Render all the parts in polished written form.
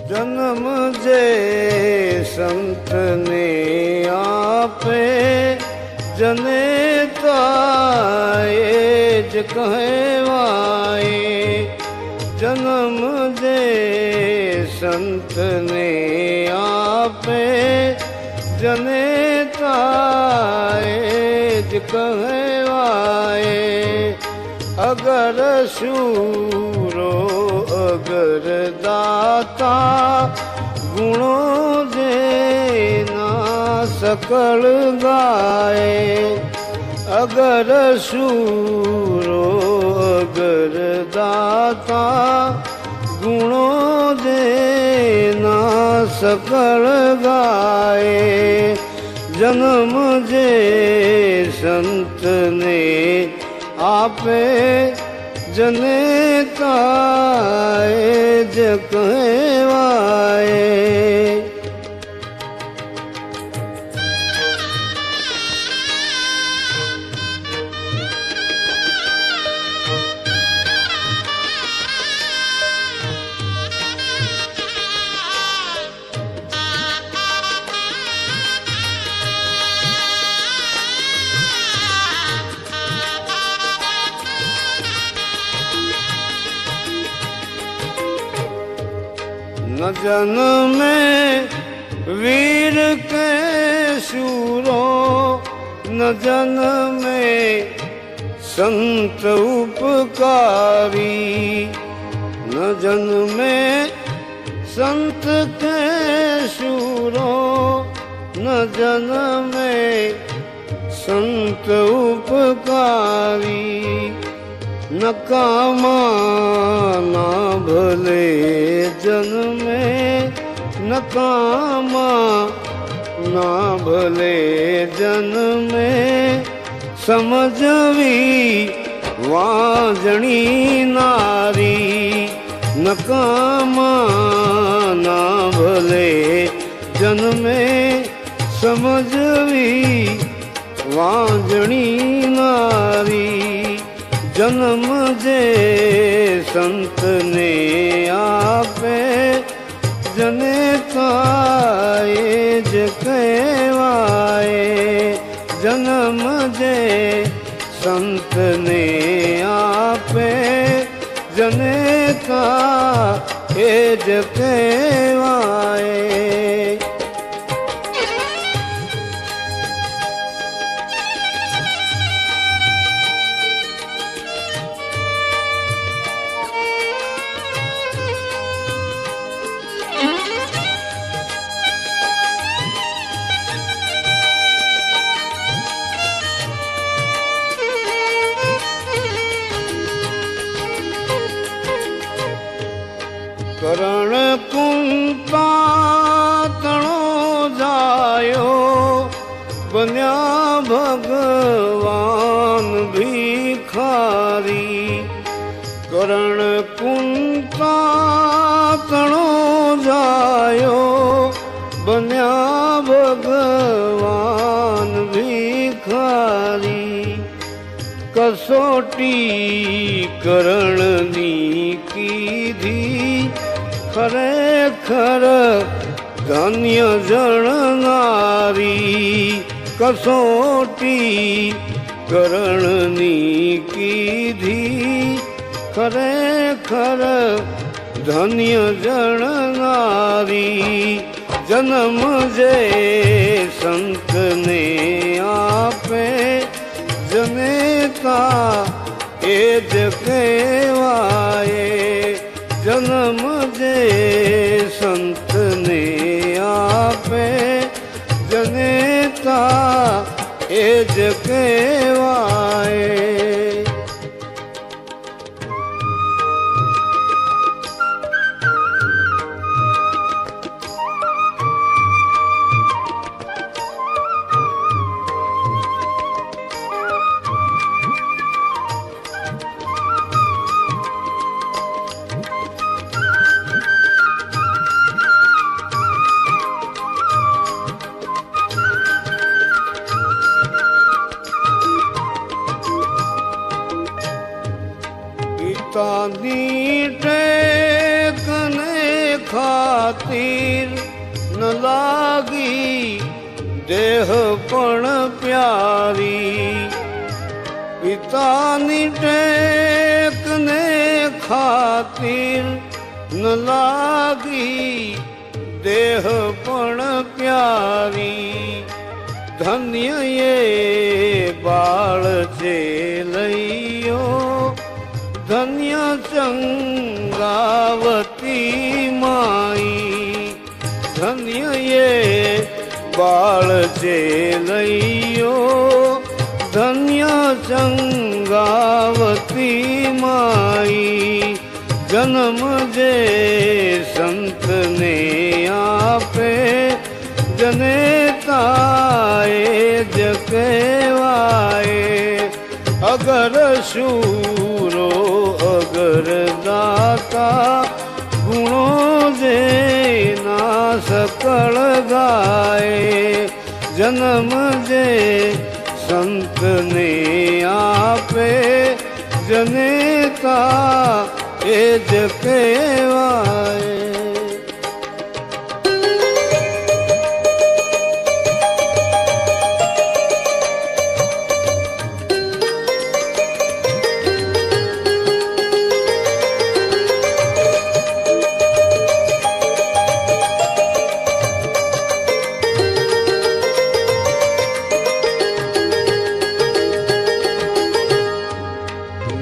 जन्म जे संत ने आपे जनेता एज कहवाए। जन्म जे संत ने आपे जनेता एज कहवाए। अगर शूरो अगर दाता गुणों देना सकल गाए। अगर शूरो अगर दाता गुणों देना सकल गाए। जन्म जे संत ने आपे जनेता एज कहवाए। न जन्मे वीर के शूरो न जन्मे संत उपकारी। न जन्मे संत के शूरो न जन्मे संत उपकारी। नकामा ना भले जन्मे नकामा ना भले जन्मे। समझवी वाजणी नारी नकामा ना भले जन्मे। समझवी वाजणी नारी। जन्म जे संत ने आपे जनेता एज कहवाए। जन्म जे संत ने आपे जनेता एज कहवाए। करण कुंता तणो जायो बन्या भगवान भिखारी। करण कुंता तणो जायो बन्या भगवान भिखारी। कसोटी करणनी कीधी खरेखर धन्य जणनारी। कसोटी करणनी कीधी खरेखर धन्य जणनारी। जन्म जे संत ने आपे जनेता एज कहवाए। जन्म जे संत ने आपे जनेता एज कहवाए। नीटे कने खा ખાતીર ન લાગી દેહ પણ પ્યારી, પિતાની ટેકને ખાતીર ન લાગી દેહ પણ પ્યારી, ધન્ય એ બાળ છે લઈયો, ધન્ય ચંગાવતી માઈ, ધન્ય એ બાળ છે લઈયો, ધન્ય ચંગાવતી માઈ, જન્મ જે સંતને આપે જનેતાએ જ કહેવાય, અગર શૂરો અગર દાતા, ગુણો જે ના સકળ ગાય, જન્મ જે સંતને આપે જનેતા એ જ કહેવાય.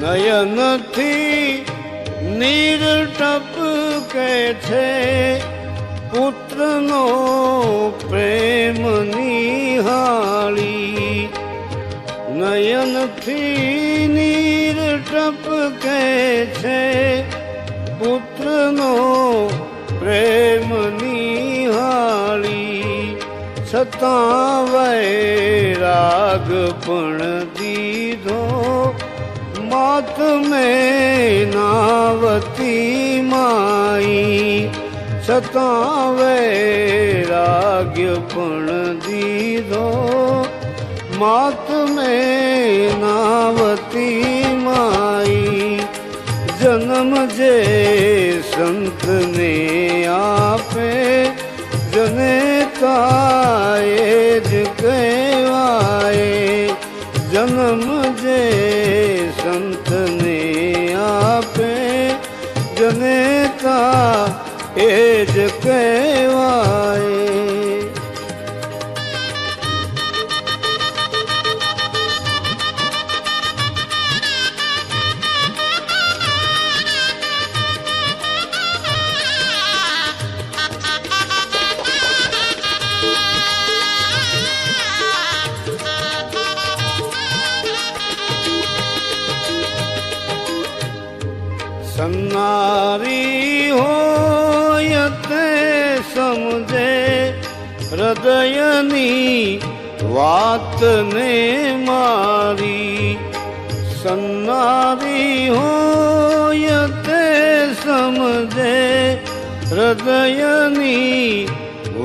નયનથી નીર ટપકે છે, પુત્રનો પ્રેમ નિહાળી, નયનથી નીર ટપકે છે, પુત્રનો પ્રેમ નિહાળી, છતાં વૈરાગ પણ દીધો માત મેં નાવતી માઈ, છતાં વૈરાગ્ય પણ દીધો માત મેં નાવતી માઈ, જન્મ જે સંતને આપે જનેતાએ જ કહેવાય, જન્મ જે સંતને આપે જનેતા એ જ કહેવાય. સન્નારી હોય તે સમજે હૃદયની વાતને મારી, સન્નારી હોય તે સમજે હૃદયની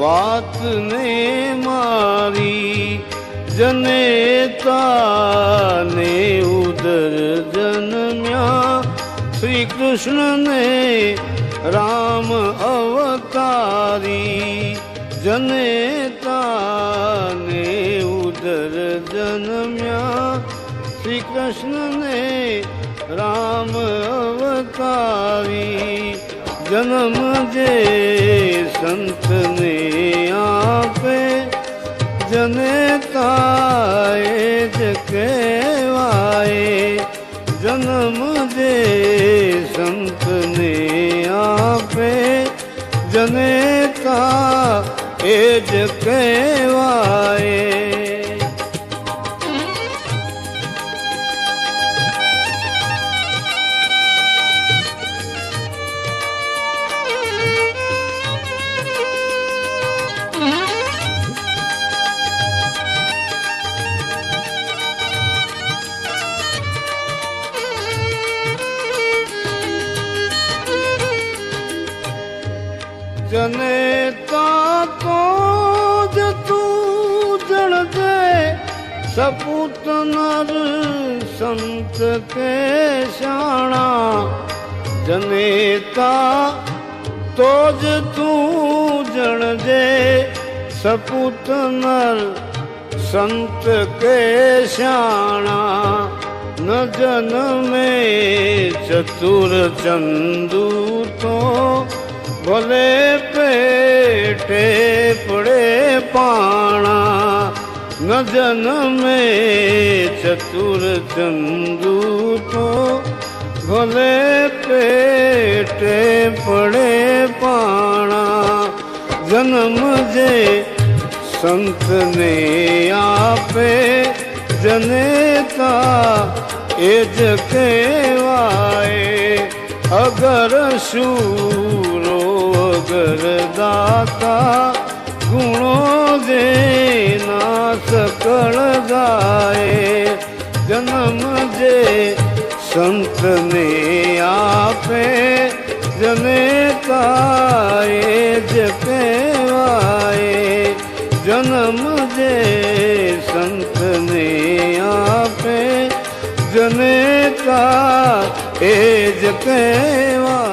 વાતને મારી, જનેતાને ઉદર જન્મ્યા શ્રી કૃષ્ણને રામ અવતારી, જનેતાને ઉદર જન્મ્યા શ્રી કૃષ્ણને રામ અવતારી, જન્મ જે સંતને આપે જનેતાએ જ કહેવાય, જન્મ જે સંતને આપે જનેતા એ જ કહેવાય. જનેતા તો જ તું જણજે, સપૂત નર સંત કે શાણા, જનેતા તો જ તું જણજે સપૂત નર સંત કે શાણા ન જન્મે ચતુર ચંદુ તો ભલે પેટે પડે પાણા ન જન્મે ચતુર ચંદુ તો ભલે પેટે પડે પાણા જન્મ જે સંતને આપે જનેતા એ જ કહેવાય અગર શૂરો અગર દાતા ગુણો જેના સકળ ગાય જન્મ જે સંતને આપે જનેતા એ જ કહેવાય જન્મ જે સંતને આપે જનેતા એ જ કહેવાય